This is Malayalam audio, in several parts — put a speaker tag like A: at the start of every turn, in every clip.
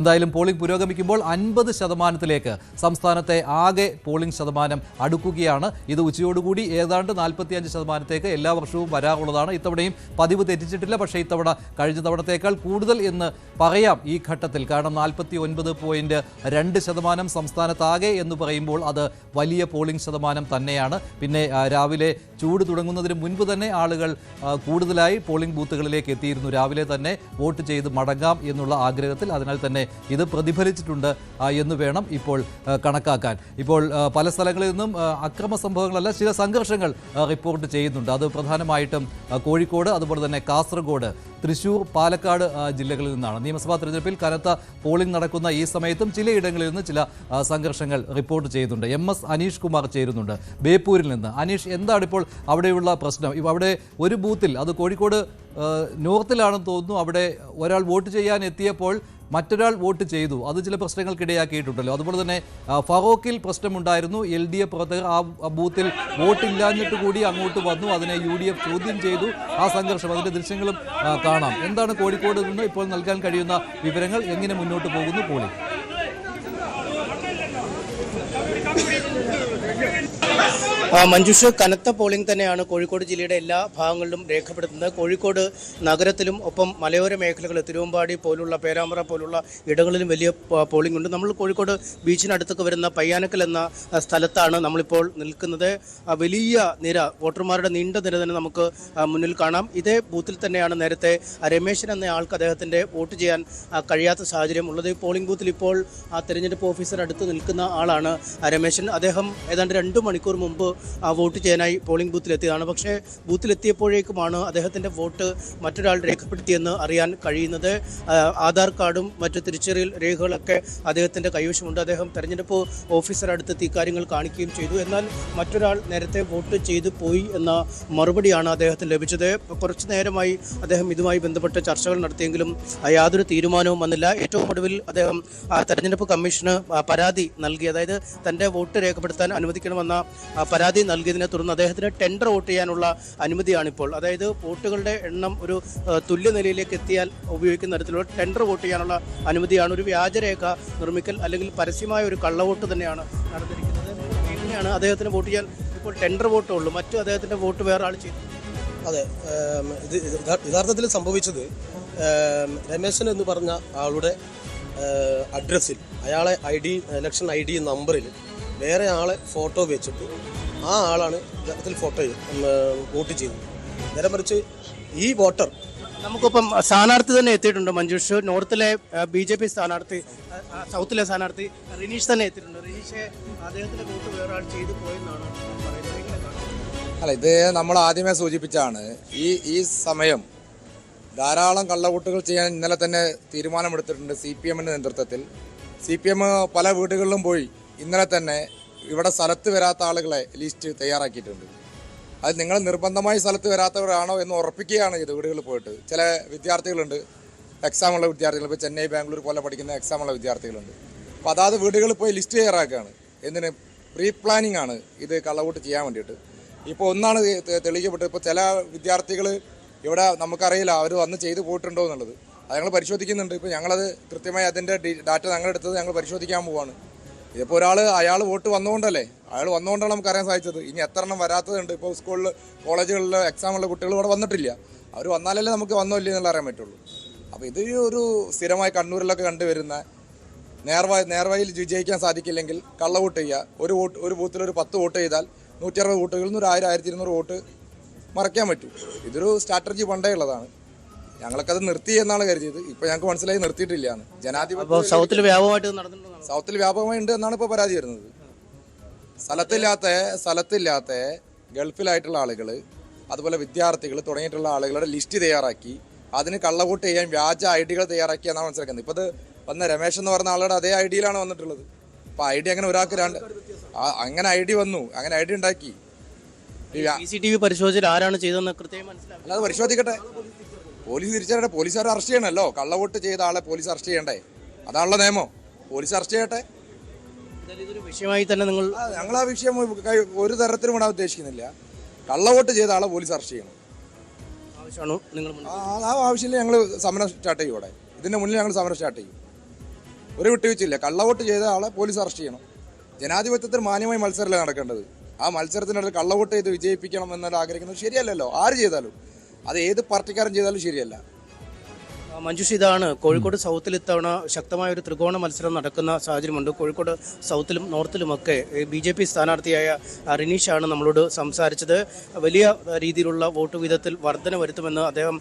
A: എന്തായാലും പോളിംഗ് പുരോഗമിക്കുമ്പോൾ 50% സംസ്ഥാനത്തെ ആകെ പോളിംഗ് ശതമാനം അടുക്കുകയാണ്. ഇത് ഉച്ചയോടുകൂടി ഏതാണ്ട് 45% എല്ലാ വർഷവും വരാറുള്ളതാണ്. ഇത്തവണയും പതിവ് തെറ്റിച്ചിട്ടില്ല. പക്ഷേ ഇത്തവണ കഴിഞ്ഞ തവണത്തേക്കാൾ കൂടുതൽ എന്ന് പറയാം ഈ ഘട്ടത്തിൽ. കാരണം 49.2% സംസ്ഥാനത്താകെ എന്ന് പറയുമ്പോൾ അത് വലിയ പോളിംഗ് ശതമാനം തന്നെയാണ്. പിന്നെ രാവിലെ ചൂട് തുടങ്ങുന്നതിന് മുൻപ് തന്നെ ആളുകൾ കൂടുതലായി പോളിംഗ് ബൂത്തുകളിലേക്ക് എത്തിയിരുന്നു. രാവിലെ തന്നെ വോട്ട് ചെയ്ത് മടങ്ങാം എന്നുള്ള ആഗ്രഹത്തിൽ. അതിനാൽ തന്നെ ഇത് പ്രതിഫലിച്ചിട്ടുണ്ട് എന്ന് വേണം ഇപ്പോൾ കണക്കാക്കാൻ. ഇപ്പോൾ പല സ്ഥലങ്ങളിൽ നിന്നും അക്രമ സംഭവങ്ങളല്ല, ചില സംഘർഷങ്ങൾ റിപ്പോർട്ട് ചെയ്യുന്നുണ്ട്. അത് പ്രധാനമായിട്ടും കോഴിക്കോട്, അതുപോലെ തന്നെ കാസർഗോഡ്, തൃശൂർ, പാലക്കാട് ജില്ലകളിൽ നിന്നാണ്. നിയമസഭാ തെരഞ്ഞെടുപ്പിൽ കനത്ത പോളിംഗ് നടക്കുന്ന ഈ സമയത്തും ചിലയിടങ്ങളിൽ നിന്ന് ചില സംഘർഷങ്ങൾ റിപ്പോർട്ട് ചെയ്യുന്നുണ്ട്. MS അനീഷ് കുമാർ ചേരുന്നുണ്ട് ബേപ്പൂരിൽ നിന്ന്. അനീഷ്, എന്താണ് ഇപ്പോൾ അവിടെയുള്ള പ്രശ്നം? അവിടെ ഒരു ബൂത്തിൽ, അത് കോഴിക്കോട് നോർത്തിലാണെന്ന് തോന്നുന്നു, അവിടെ ഒരാൾ വോട്ട് ചെയ്യാൻ എത്തിയപ്പോൾ മറ്റൊരാൾ വോട്ട് ചെയ്തു. അത് ചില പ്രശ്നങ്ങൾക്കിടയാക്കിയിട്ടുണ്ടല്ലോ. അതുപോലെ തന്നെ ഫറോക്കിൽ പ്രശ്നമുണ്ടായിരുന്നു. LDF പ്രവർത്തകർ ആ ബൂത്തിൽ വോട്ടില്ലാഞ്ഞിട്ട് കൂടി അങ്ങോട്ട് വന്നു. അതിനെ UDF ചോദ്യം ചെയ്തു. ആ സംഘർഷം, അതിൻ്റെ ദൃശ്യങ്ങളും കാണാം. എന്താണ് കോഴിക്കോട് നിന്ന് ഇപ്പോൾ നൽകാൻ കഴിയുന്ന വിവരങ്ങൾ? എങ്ങനെ മുന്നോട്ട് പോകുന്നു പോളിംഗ്?
B: മഞ്ജുഷ്, കനത്ത പോളിംഗ് തന്നെയാണ് കോഴിക്കോട് ജില്ലയുടെ എല്ലാ ഭാഗങ്ങളിലും രേഖപ്പെടുത്തുന്നത്. കോഴിക്കോട് നഗരത്തിലും ഒപ്പം മലയോര മേഖലകൾ, തിരുവമ്പാടി പോലുള്ള, പേരാമ്പ്ര പോലുള്ള ഇടങ്ങളിലും വലിയ പോളിംഗ് ഉണ്ട്. നമ്മൾ കോഴിക്കോട് ബീച്ചിനടുത്തൊക്കെ വരുന്ന പയ്യാനക്കൽ എന്ന സ്ഥലത്താണ് നമ്മളിപ്പോൾ നിൽക്കുന്നത്. വലിയ നിര, വോട്ടർമാരുടെ നീണ്ട നിര തന്നെ നമുക്ക് മുന്നിൽ കാണാം. ഇതേ ബൂത്തിൽ തന്നെയാണ് നേരത്തെ രമേശൻ എന്ന ആൾക്ക് അദ്ദേഹത്തിൻ്റെ വോട്ട് ചെയ്യാൻ കഴിയാത്ത സാഹചര്യം ഉള്ളത്. പോളിംഗ് ബൂത്തിൽ ഇപ്പോൾ തെരഞ്ഞെടുപ്പ് ഓഫീസർ അടുത്ത് നിൽക്കുന്ന ആളാണ് രമേശൻ. അദ്ദേഹം ഏതാണ്ട് 2 മണിക്കൂർ മുമ്പ് വോട്ട് ചെയ്യാനായി പോളിംഗ് ബൂത്തിലെത്തിയതാണ്. പക്ഷേ ബൂത്തിലെത്തിയപ്പോഴേക്കുമാണ് അദ്ദേഹത്തിൻ്റെ വോട്ട് മറ്റൊരാൾ രേഖപ്പെടുത്തിയെന്ന് അറിയാൻ കഴിയുന്നത്. ആധാർ കാർഡും മറ്റു തിരിച്ചറിയൽ രേഖകളൊക്കെ അദ്ദേഹത്തിൻ്റെ കൈവശമുണ്ട്. അദ്ദേഹം തെരഞ്ഞെടുപ്പ് ഓഫീസർ അടുത്തെത്തി ഇക്കാര്യങ്ങൾ കാണിക്കുകയും ചെയ്തു. എന്നാൽ മറ്റൊരാൾ നേരത്തെ വോട്ട് ചെയ്തു പോയി എന്ന മറുപടിയാണ് അദ്ദേഹത്തിന് ലഭിച്ചത്. കുറച്ചു നേരമായി അദ്ദേഹം ഇതുമായി ബന്ധപ്പെട്ട് ചർച്ചകൾ നടത്തിയെങ്കിലും യാതൊരു തീരുമാനവും വന്നില്ല. ഏറ്റവും ഒടുവിൽ അദ്ദേഹം തെരഞ്ഞെടുപ്പ് കമ്മീഷന് പരാതി നൽകി. അതായത് തൻ്റെ വോട്ട് രേഖപ്പെടുത്താൻ അനുവദിക്കണമെന്ന പരാതി നൽകിയതിനെ തുടർന്ന് അദ്ദേഹത്തിന് ടെൻഡർ വോട്ട് ചെയ്യാനുള്ള അനുമതിയാണിപ്പോൾ. അതായത് വോട്ടുകളുടെ എണ്ണം ഒരു തുല്യനിലയിലേക്ക് എത്തിയാൽ ഉപയോഗിക്കുന്ന തരത്തിലുള്ള ടെൻഡർ വോട്ട് ചെയ്യാനുള്ള അനുമതിയാണ്. ഒരു വ്യാജരേഖ നിർമ്മിക്കൽ അല്ലെങ്കിൽ പരസ്യമായ ഒരു കള്ളവോട്ട് തന്നെയാണ് നടന്നിരിക്കുന്നത്. എങ്ങനെയാണ് അദ്ദേഹത്തിന് വോട്ട് ചെയ്യാൻ ഇപ്പോൾ ടെൻഡർ വോട്ടേ ഉള്ളൂ, മറ്റു അദ്ദേഹത്തിൻ്റെ വോട്ട് വേറെ ആൾ ചെയ്തു?
C: അതെ, ഇത് യഥാർത്ഥത്തിൽ സംഭവിച്ചത് രമേശൻ എന്ന് പറഞ്ഞ ആളുടെ അഡ്രസ്സിൽ, അയാളെ ഇലക്ഷൻ ID നമ്പറിൽ വേറെ ആളെ ഫോട്ടോ വെച്ചിട്ട് ആ ആളാണ് യഥാർത്ഥത്തിൽ വോട്ട് ചെയ്തത്. നേരെ മറിച്ച് ഈ വോട്ടർ,
B: നമുക്കിപ്പം സ്ഥാനാർത്ഥി തന്നെ എത്തിയിട്ടുണ്ട് മഞ്ജുഷ്. നോർത്തിലെ BJP സ്ഥാനാർത്ഥി, സൗത്തിലെ സ്ഥാനാർത്ഥി റിനീഷ് തന്നെ എത്തിയിട്ടുണ്ട്. റിനീഷെ, അദ്ദേഹത്തിൻ്റെ വോട്ട് വേറെ ആൾ ചെയ്തു പോയെന്നാണ് പറയുന്നത്.
D: അല്ല, ഇത് നമ്മൾ ആദ്യമേ സൂചിപ്പിച്ചാണ്. ഈ സമയം ധാരാളം കള്ളവോട്ടുകൾ ചെയ്യാൻ ഇന്നലെ തന്നെ തീരുമാനമെടുത്തിട്ടുണ്ട് CPMൻ്റെ നേതൃത്വത്തിൽ. CPM പല വീടുകളിലും പോയി ഇന്നലെ തന്നെ ഇവിടെ സ്ഥലത്ത് വരാത്ത ആളുകളെ ലിസ്റ്റ് തയ്യാറാക്കിയിട്ടുണ്ട്. അത് നിങ്ങൾ നിർബന്ധമായി സ്ഥലത്ത് വരാത്തവരാണോ എന്ന് ഉറപ്പിക്കുകയാണ് ഇത്. വീടുകളിൽ പോയിട്ട് ചില വിദ്യാർത്ഥികളുണ്ട്, എക്സാമുള്ള വിദ്യാർത്ഥികൾ, ഇപ്പോൾ ചെന്നൈ, ബാംഗ്ലൂർ പോലെ പഠിക്കുന്ന എക്സാമുള്ള വിദ്യാർത്ഥികളുണ്ട്. അപ്പോൾ അതാത് വീടുകളിൽ പോയി ലിസ്റ്റ് തയ്യാറാക്കുകയാണ്. എന്തിന്? പ്രീ പ്ലാനിങ് ആണ് ഇത് കള്ളവോട്ട് ചെയ്യാൻ വേണ്ടിയിട്ട്. ഇപ്പോൾ ഒന്നാണ് തെളിയിക്കപ്പെട്ടത്. ഇപ്പോൾ ചില വിദ്യാർത്ഥികൾ ഇവിടെ നമുക്കറിയില്ല അവർ വന്ന് ചെയ്ത് പോയിട്ടുണ്ടോ എന്നുള്ളത്. അത് ഞങ്ങൾ പരിശോധിക്കുന്നുണ്ട്. ഇപ്പോൾ ഞങ്ങളത് കൃത്യമായി അതിൻ്റെ ഡാറ്റ ഞങ്ങളെടുത്തത് ഞങ്ങൾ പരിശോധിക്കാൻ പോവുകയാണ്. ഇതിപ്പോൾ അയാൾ വോട്ട് വന്നുകൊണ്ടല്ലേ, അയാൾ വന്നുകൊണ്ടാണ് നമുക്കറിയാൻ സാധിച്ചത്. ഇനി എത്ര എണ്ണം വരാത്തതുണ്ട്. ഇപ്പോൾ സ്കൂളിൽ, കോളേജുകളിൽ എക്സാമുള്ള കുട്ടികൾ ഇവിടെ വന്നിട്ടില്ല. അവർ വന്നാലല്ലേ നമുക്ക് വന്നോ ഇല്ല എന്നുള്ള അറിയാൻ പറ്റുള്ളൂ. അപ്പോൾ ഇത് ഒരു സ്ഥിരമായി കണ്ണൂരിലൊക്കെ കണ്ടുവരുന്ന, നേർവഴിയിൽ വിജയിക്കാൻ സാധിക്കില്ലെങ്കിൽ കള്ളവോട്ട് ചെയ്യുക. ഒരു ബൂത്തിൽ ഒരു 10 വോട്ട് ചെയ്താൽ 160 വോട്ടുകളിൽ നിന്ന് 1000-1200 വോട്ട് മറയ്ക്കാൻ പറ്റും. ഇതൊരു സ്ട്രാറ്റജി പണ്ടേ ഉള്ളതാണ്. ഞങ്ങൾക്കത് നിർത്തി എന്നാണ് കരുതിയത്. ഇപ്പോൾ ഞങ്ങൾക്ക് മനസ്സിലായി നിർത്തിയിട്ടില്ല. ജനാധിപത്യം
B: സൗത്തിൽ
D: വ്യാപകമായി ഉണ്ട് എന്നാണ് ഇപ്പോൾ പരാതി വരുന്നത്. സ്ഥലത്തില്ലാത്ത ഗൾഫിലായിട്ടുള്ള ആളുകൾ, അതുപോലെ വിദ്യാർത്ഥികൾ തുടങ്ങിയിട്ടുള്ള ആളുകളുടെ ലിസ്റ്റ് തയ്യാറാക്കി അതിന് കള്ളവോട്ട് ചെയ്യാൻ വ്യാജ IDകൾ തയ്യാറാക്കി എന്നാണ് മനസ്സിലാക്കുന്നത്. ഇപ്പോൾ ഇത് വന്ന രമേശ് എന്ന് പറഞ്ഞ ആളുടെ അതേ IDയിലാണ് വന്നിട്ടുള്ളത്. അപ്പോൾ ID അങ്ങനെ ഒരാൾക്ക് അങ്ങനെ ID വന്നു, അങ്ങനെ ID ഉണ്ടാക്കി.
B: CCTV പരിശോധിച്ചാൽ ആരാണ് ചെയ്തതെന്ന് കൃത്യമായി മനസ്സിലാവും.
D: അല്ലാതെ പരിശോധിക്കട്ടെ, പോലീസ് തിരിച്ചറിയട്ടെ. പോലീസുകാർ അറസ്റ്റ് ചെയ്യണമല്ലോ. കള്ളവോട്ട് ചെയ്ത ആളെ പോലീസ് അറസ്റ്റ് ചെയ്യണ്ടേ? അതാണല്ലോ നിയമം. പോലീസ് അറസ്റ്റ് ചെയ്യട്ടെ.
B: വിഷയമായി തന്നെ
D: ഞങ്ങൾ ആ വിഷയം ഒരു തരത്തിലും വിടാൻ ഉദ്ദേശിക്കുന്നില്ല. കള്ളവോട്ട് ചെയ്ത ആളെ പോലീസ് അറസ്റ്റ് ചെയ്യണം. ആ ആവശ്യമില്ല. ഞങ്ങൾ സമരം സ്റ്റാർട്ട് ചെയ്യും. ഇവിടെ ഇതിൻ്റെ മുന്നിൽ ഞങ്ങൾ സമരം സ്റ്റാർട്ട് ചെയ്യും. ഒരു വിട്ടുവീഴ്ചയില്ല. കള്ളവോട്ട് ചെയ്ത ആളെ പോലീസ് അറസ്റ്റ് ചെയ്യണം. ജനാധിപത്യത്തിൽ മാന്യമായി മത്സരമല്ല നടക്കേണ്ടത്. ആ മത്സരത്തിനിടയിൽ കള്ളവോട്ട് ചെയ്ത് വിജയിപ്പിക്കണം എന്നാൽ ആഗ്രഹിക്കുന്നത് ശരിയല്ലല്ലോ. ആര് ചെയ്താലും, അത് ഏത് പാർട്ടിക്കാരൻ ചെയ്താലും ശരിയല്ല.
B: മഞ്ജുഷ്, ഇതാണ് കോഴിക്കോട് സൗത്തിൽ ഇത്തവണ ശക്തമായ ഒരു ത്രികോണ മത്സരം നടക്കുന്ന സാഹചര്യമുണ്ട്. കോഴിക്കോട് സൗത്തിലും നോർത്തിലുമൊക്കെ BJP സ്ഥാനാർത്ഥിയായ റിനീഷാണ് നമ്മളോട് സംസാരിച്ചത്. വലിയ രീതിയിലുള്ള വോട്ട് വീതത്തിൽ വർധന വരുത്തുമെന്ന് അദ്ദേഹം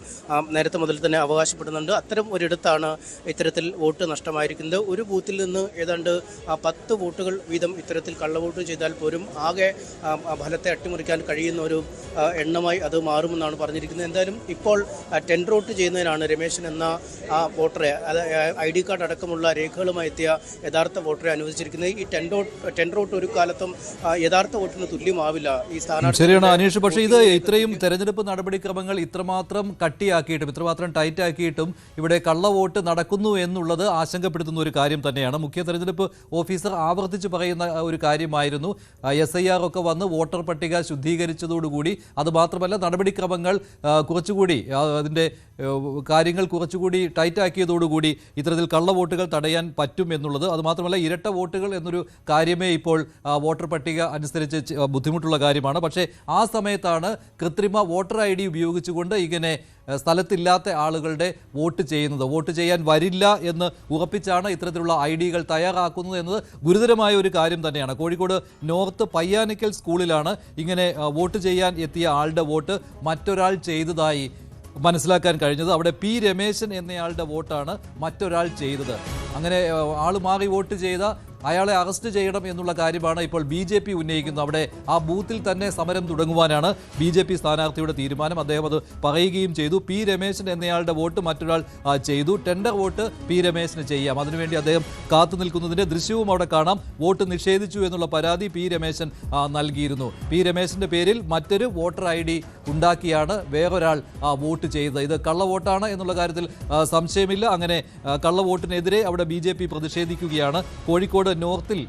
B: നേരത്തെ മുതൽ തന്നെ അവകാശപ്പെടുന്നുണ്ട്. അത്തരം ഒരിടത്താണ് ഇത്തരത്തിൽ വോട്ട് നഷ്ടമായിരിക്കുന്നത്. ഒരു ബൂത്തിൽ നിന്ന് ഏതാണ്ട് 10 വോട്ടുകൾ വീതം ഇത്തരത്തിൽ കള്ളവോട്ട് ചെയ്താൽ പോലും ആകെ ഫലത്തെ അട്ടിമറിക്കാൻ കഴിയുന്ന ഒരു എണ്ണമായി അത് മാറുമെന്നാണ് പറഞ്ഞിരിക്കുന്നത്. എന്തായാലും ഇപ്പോൾ ടെൻഡർ വോട്ട് ചെയ്യുന്നതിനാണ് രമേശൻ എന്ന ആ വോട്ടറെ, അത് ID കാർഡ് അടക്കമുള്ള രേഖകളുമായി എത്തിയ യഥാർത്ഥ വോട്ടറെ അനുവദിച്ചിരിക്കുന്നത്. ഈ ടെൻഡർ വോട്ട് ഒരു കാലത്തും യഥാർത്ഥ വോട്ടിന് തുല്യമാവില്ല ഈ സ്ഥാനാർത്ഥി.
A: ശരിയാണ് അനീഷ്. പക്ഷേ ഇത് ഇത്രയും തെരഞ്ഞെടുപ്പ് നടപടിക്രമങ്ങൾ ഇത്രമാത്രം കട്ടിയാക്കിയിട്ടും ഇത്രമാത്രം ടൈറ്റ് ആക്കിയിട്ടും ഇവിടെ കള്ളവോട്ട് നടക്കുന്നു എന്നുള്ളത് ആശങ്കപ്പെടുത്തുന്ന ഒരു കാര്യം തന്നെയാണ്. മുഖ്യ തെരഞ്ഞെടുപ്പ് ഓഫീസർ ആവർത്തിച്ച് പറയുന്ന ഒരു കാര്യമായിരുന്നു SIR ഒക്കെ വന്ന് വോട്ടർ പട്ടിക ശുദ്ധീകരിച്ചതോടുകൂടി, അത് മാത്രമല്ല നടപടിക്രമങ്ങൾ കുറച്ചുകൂടി അതിൻ്റെ കാര്യങ്ങൾ കുറച്ചുകൂടി ടൈറ്റ് ആക്കിയതോടുകൂടി ഇത്തരത്തിൽ കള്ളവോട്ടുകൾ തടയാൻ പറ്റും എന്നുള്ളത്. അതുമാത്രമല്ല ഇരട്ട വോട്ടുകൾ എന്നൊരു കാര്യമേ ഇപ്പോൾ വോട്ടർ പട്ടിക അനുസരിച്ച് ബുദ്ധിമുട്ടുള്ള കാര്യമാണ്. പക്ഷേ ആ സമയത്താണ് കൃത്രിമ വോട്ടർ ID ഉപയോഗിച്ചുകൊണ്ട് ഇങ്ങനെ സ്ഥലത്തില്ലാത്ത ആളുകളുടെ വോട്ട് ചെയ്യുന്നത്. വോട്ട് ചെയ്യാൻ വരില്ല എന്ന് ഉറപ്പിച്ചാണ് ഇത്തരത്തിലുള്ള IDകൾ തയ്യാറാക്കുന്നത് എന്നത് ഗുരുതരമായ ഒരു കാര്യം തന്നെയാണ്. കോഴിക്കോട് നോർത്ത് പയ്യാനിക്കൽ സ്കൂളിലാണ് ഇങ്ങനെ വോട്ട് ചെയ്യാൻ എത്തിയ ആളുടെ വോട്ട് മറ്റൊരാൾ ചെയ്തതായി മനസ്സിലാക്കാൻ കഴിഞ്ഞത്. അവിടെ P രമേശൻ എന്നയാളുടെ വോട്ടാണ് മറ്റൊരാൾ ചെയ്തത്. അങ്ങനെ ആൾ മാറി വോട്ട് ചെയ്ത അയാളെ അറസ്റ്റ് ചെയ്യണം എന്നുള്ള കാര്യമാണ് ഇപ്പോൾ BJP ഉന്നയിക്കുന്നത്. അവിടെ ആ ബൂത്തിൽ തന്നെ സമരം തുടങ്ങുവാനാണ് BJP സ്ഥാനാർത്ഥിയുടെ തീരുമാനം. അദ്ദേഹം അത് പറയുകയും ചെയ്തു. P രമേശൻ എന്നയാളുടെ വോട്ട് മറ്റൊരാൾ ചെയ്തു, ടെൻഡർ വോട്ട് P രമേശന് ചെയ്യാം. അതിനുവേണ്ടി അദ്ദേഹം കാത്തു നിൽക്കുന്നതിൻ്റെ ദൃശ്യവും അവിടെ കാണാം. വോട്ട് നിഷേധിച്ചു എന്നുള്ള പരാതി P രമേശൻ നൽകിയിരുന്നു. P രമേശൻ്റെ പേരിൽ മറ്റൊരു വോട്ടർ ID ഉണ്ടാക്കിയാണ് വേറൊരാൾ വോട്ട് ചെയ്തത്. ഇത് കള്ളവോട്ടാണ് എന്നുള്ള കാര്യത്തിൽ സംശയമില്ല. അങ്ങനെ കള്ളവോട്ടിനെതിരെ അവിടെ BJP പ്രതിഷേധിക്കുകയാണ്. കോഴിക്കോട് നോർത്തിൽ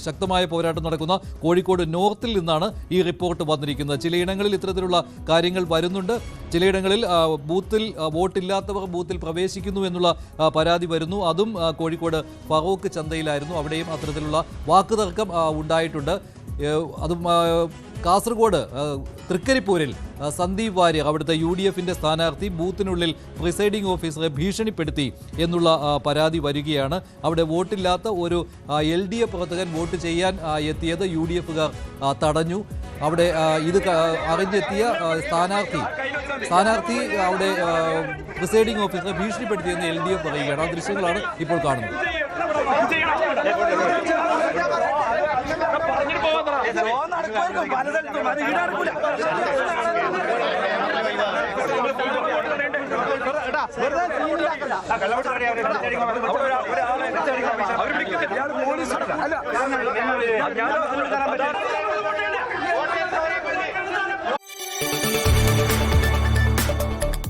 A: ശക്തമായ പോരാട്ടം നടക്കുന്ന കോഴിക്കോട് നോർത്തിൽ നിന്നാണ് ഈ റിപ്പോർട്ട് വന്നിരിക്കുന്നത്. ചിലയിടങ്ങളിൽ ഇത്തരത്തിലുള്ള കാര്യങ്ങൾ വരുന്നുണ്ട്. ചിലയിടങ്ങളിൽ ബൂത്തിൽ വോട്ടില്ലാത്തവർ ബൂത്തിൽ പ്രവേശിക്കുന്നു എന്നുള്ള പരാതി വരുന്നു. അതും കോഴിക്കോട് ഫറൂഖ് ചന്തയിലായിരുന്നു. അവിടെയും അത്തരത്തിലുള്ള വാക്കുതർക്കം ഉണ്ടായിട്ടുണ്ട്. അതും കാസർഗോഡ് തൃക്കരിപ്പൂരിൽ സന്ദീപ് വാര്യർ, അവിടുത്തെ UDFന്റെ സ്ഥാനാർത്ഥി, ബൂത്തിനുള്ളിൽ പ്രിസൈഡിംഗ് ഓഫീസറെ ഭീഷണിപ്പെടുത്തി എന്നുള്ള പരാതി വരികയാണ്. അവിടെ വോട്ടില്ലാത്ത ഒരു LDF പ്രവർത്തകൻ വോട്ട് ചെയ്യാൻ എത്തിയത് UDFകാർ തടഞ്ഞു. അവിടെ ഇത് അറിഞ്ഞെത്തിയ സ്ഥാനാർത്ഥി അവിടെ പ്രിസൈഡിംഗ് ഓഫീസറെ ഭീഷണിപ്പെടുത്തിയെന്ന് LDF പറയുകയാണ്. ആ ദൃശ്യങ്ങളാണ് ഇപ്പോൾ കാണുന്നത്.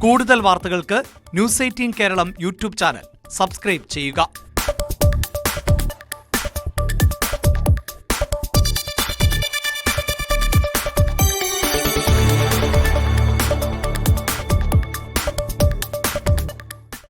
E: കൂടുതൽ വാർത്തകൾക്ക് News 18 Keralam YouTube channel subscribe ചെയ്യുക.